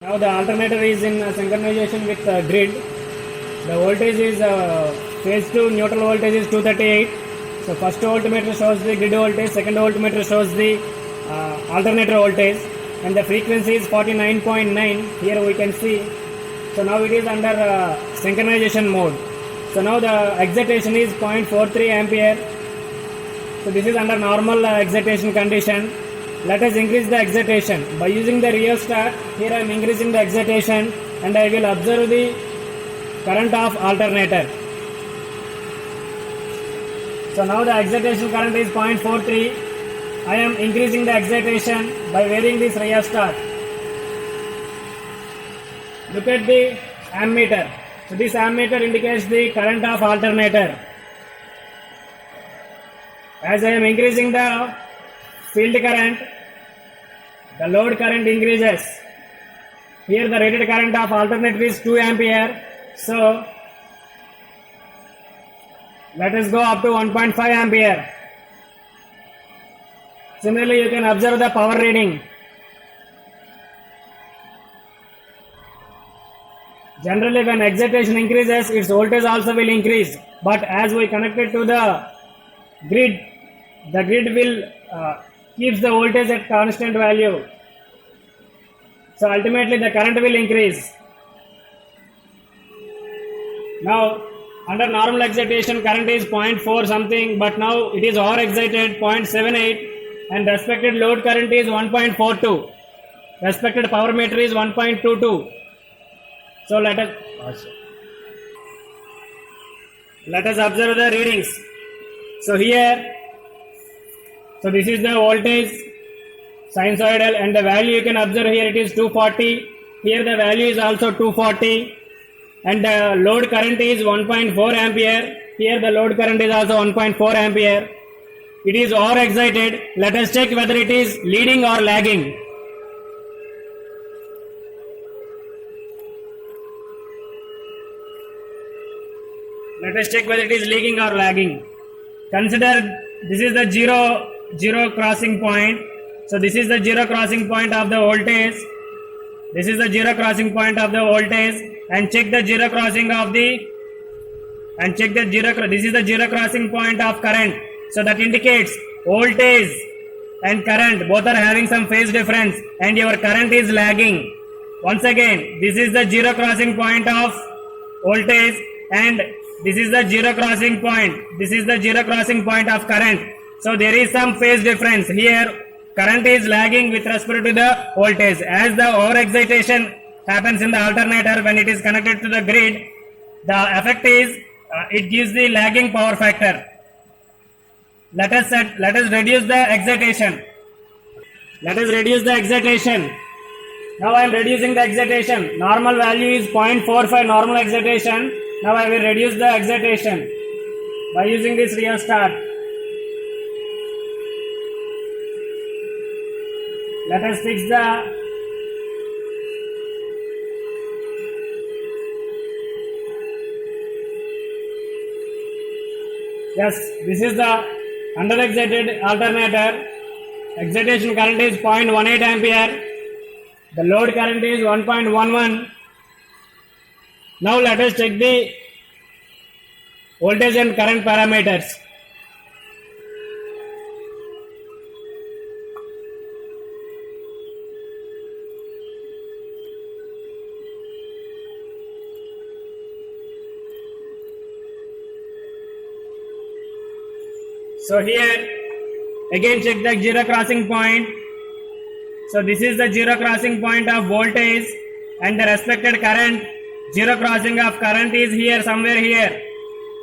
Now the alternator is in synchronization with grid. The voltage is phase 2 neutral voltage is 238. So first voltmeter shows the grid voltage, second voltmeter shows the alternator voltage, and the frequency is 49.9. Here we can see. So now it is under synchronization mode. So now the excitation is 0.43 ampere. So this is under normal excitation condition. Let us increase the excitation. By using the rheostat, here I am increasing the excitation and I will observe the current of alternator. So now the excitation current is 0.43. I am increasing the excitation by varying this rheostat. Look at the ammeter. So this ammeter indicates the current of alternator. As I am increasing the field current, the load current increases. Here the rated current of alternator is 2 ampere. So let us go up to 1.5 ampere. Similarly, you can observe the power reading. Generally, when excitation increases, its voltage also will increase. But as we connect it to the grid will keeps the voltage at constant value. So ultimately the current will increase. Now under normal excitation current is 0.4 something, but now it is over excited 0.78 and respected load current is 1.42. Respected power meter is 1.22. So let us observe the readings. So here, so this is the voltage sinusoidal and the value you can observe here it is 240. Here the value is also 240 and the load current is 1.4 ampere. Here the load current is also 1.4 ampere. It is over excited. Let us check whether it is leading or lagging. Let us check whether it is leading or lagging. Consider this is the zero crossing point. So this is the zero crossing point of the voltage. This is the zero crossing point of the voltage, and check the zero crossing of the this is the zero crossing point of current. So that indicates voltage and current both are having some phase difference and your current is lagging. Once again, this is the zero crossing point of voltage and this is the zero crossing point. This is the zero crossing point of current. So there is some phase difference. Here current is lagging with respect to the voltage. As the overexcitation happens in the alternator when it is connected to the grid, the effect is it gives the lagging power factor. Let us reduce the excitation. Let us reduce the excitation. Now I am reducing the excitation. Normal value is 0.45 normal excitation. Now I will reduce the excitation by using this rheostat. Let us fix the this is the under excited alternator. Excitation current is 0.18 ampere. The load current is 1.11. Now let us check the voltage and current parameters. So here again check the zero crossing point. So this is the zero crossing point of voltage and the respected current. Zero crossing of current is here somewhere here.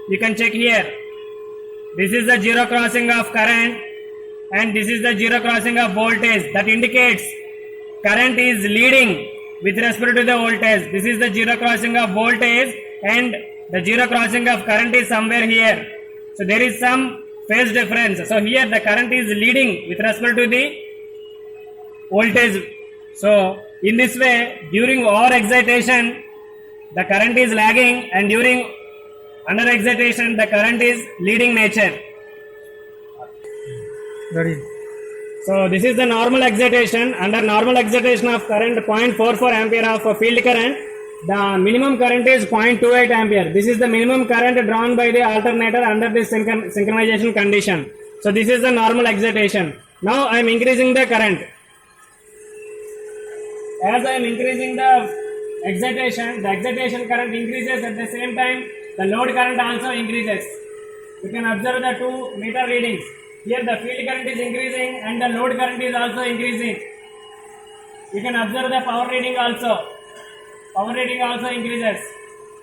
You can check here. This is the zero crossing of current and this is the zero crossing of voltage. That indicates current is leading with respect to the voltage. This is the zero crossing of voltage and the zero crossing of current is somewhere here. So there is some phase difference. So here the current is leading with respect to the voltage. So in this way, during over excitation the current is lagging and during under excitation the current is leading nature. Ready. So this is the normal excitation. Under normal excitation of current 0.44 ampere of field current, the minimum current is 0.28 ampere. This is the minimum current drawn by the alternator under this synchronization condition. So this is the normal excitation. Now I am increasing the current. As I am increasing the excitation current increases, at the same time the load current also increases. You can observe the 2 meter readings. Here the field current is increasing and the load current is also increasing. You can observe the power reading also. Power reading also increases.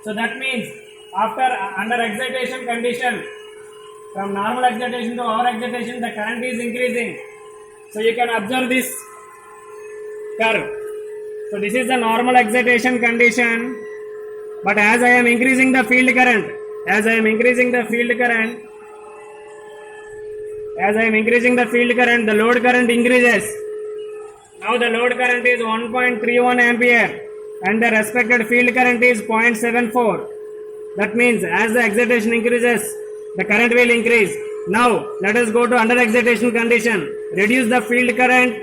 So that means under excitation condition, from normal excitation to over excitation, the current is increasing. So you can observe this curve. So this is the normal excitation condition. But as I am increasing the field current, the load current increases. Now the load current is 1.31 ampere and the respected field current is 0.74. That means as the excitation increases, the current will increase. Now let us go to under excitation condition. Reduce the field current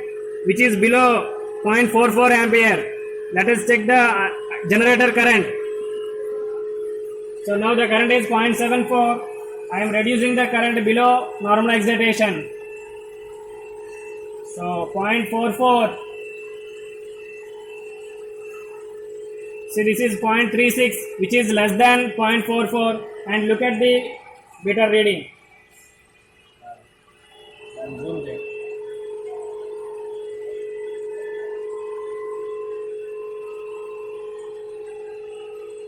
which is below 0.44 ampere. Let us check the generator current. So now the current is 0.74. I am reducing the current below normal excitation. So 0.44. See, this is 0.36, which is less than 0.44, and look at the meter reading.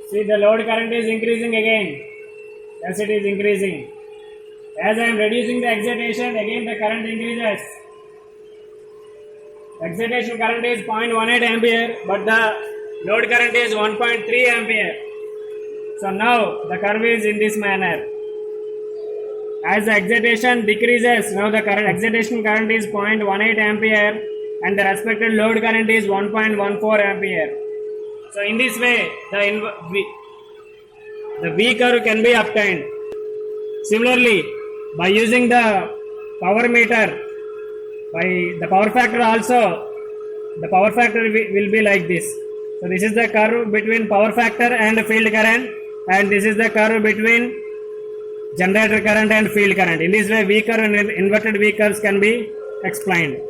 See, the load current is increasing again. As it is increasing. As I am reducing the excitation, again the current increases. Excitation current is 0.18 ampere, but the load current is 1.3 ampere. So now the curve is in this manner. As the excitation decreases, now the excitation current is 0.18 ampere and the respective load current is 1.14 ampere. So in this way, the V curve can be obtained. Similarly, by using the power meter, by the power factor also, the power factor will be like this. So this is the curve between power factor and field current, and this is the curve between generator current and field current. In this way, V curve and inverted V curves can be explained.